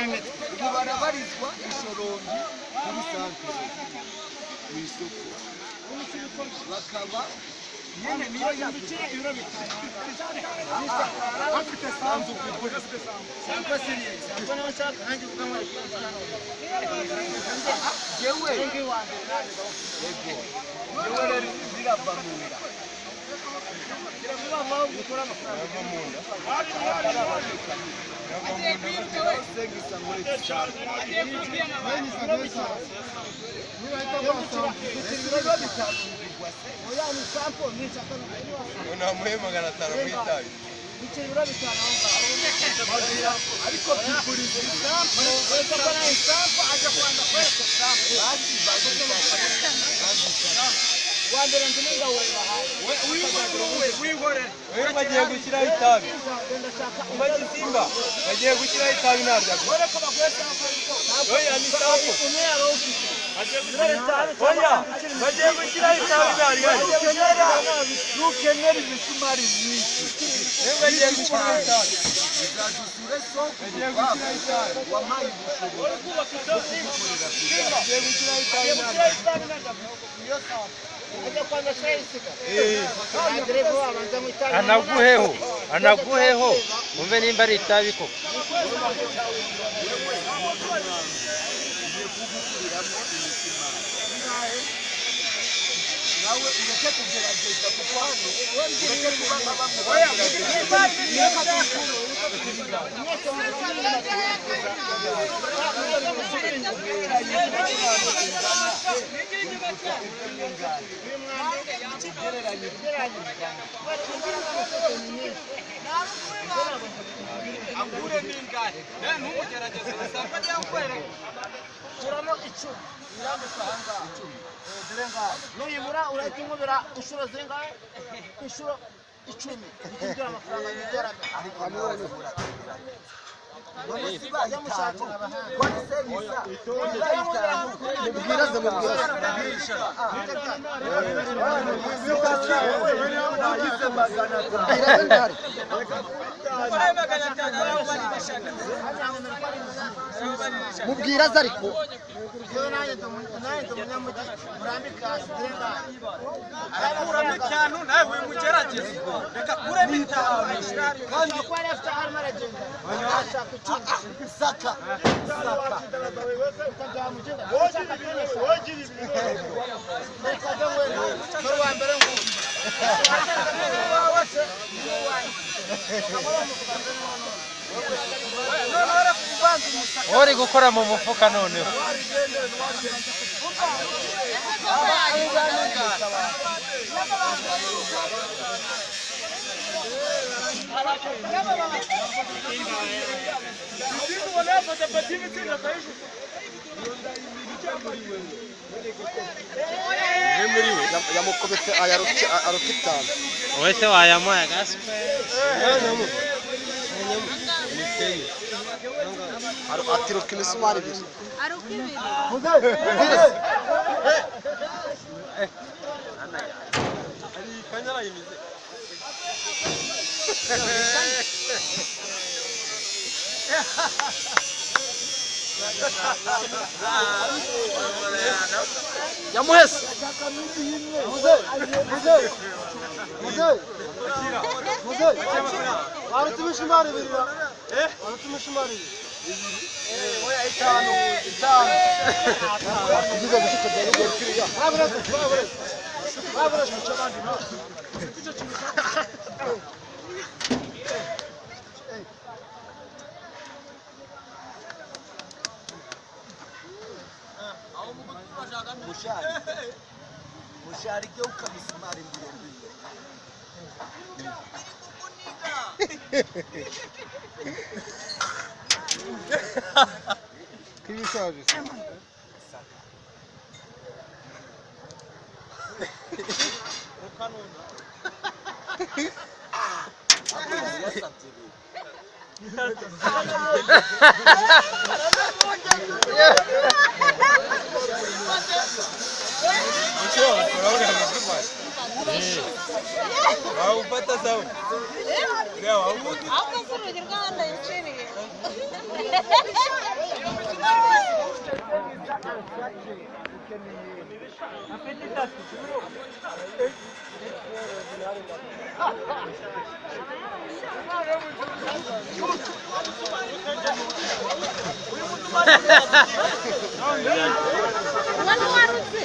ubu barabarizwa ishorombi kuri santere mu isoko bakaba nyene niyo yabikira ibiro bitanu afite sanzu kugura sanzu seriye sanzu n'abashaka hangi kugama jewe ngi wande ego jewe rero birabamura kiravuga mawu gukora amafaranga munda Wandera ndininga wewe bagiye gushyira itabi umagisimba bagiye gushyira itabi narya oya ni sapo oya bagiye gushyira itabi narya nukenera ibisumari byinshi wewe bagiye gushyira itabi bizadusure soko bagiye gushyira itabi wamaye ubushobozi bagiye gushyira itabi narya iyo sapo anaguheho umve nimba ari itabi koko nawe ureke kugerageza kuko hano ureke kuba akure n'ingari ntumugerageze asanga yakwereka turano 10 irambusanga 10 zirenga nuyibura urayitumubira inshuro zingahe inshuro 10 bikigira amafaranga y'iterambere ariko none siba yamushakira abahanga kwa service mubwira mubwira zariko yo naye munyamugi murambika sirenga arabura cyane nawe mugerageze reka kure bitanu kandi kwa left arm aragenda ashaka saka uri gukora mu mufuka noneho yamukobetse arokitana wese wayamoya gaspe atiruka imisumari ibiri yamuhese warutumushimari birira warutumushimari oya itanu ugize gushika cyane gukiriya babura cyabandi no icyo kintu mushari ke ukamisumari mbire kibishaje ukanona Upata sawa. Leo hapo. Hapo suru jirganda nchini. Wano warutse?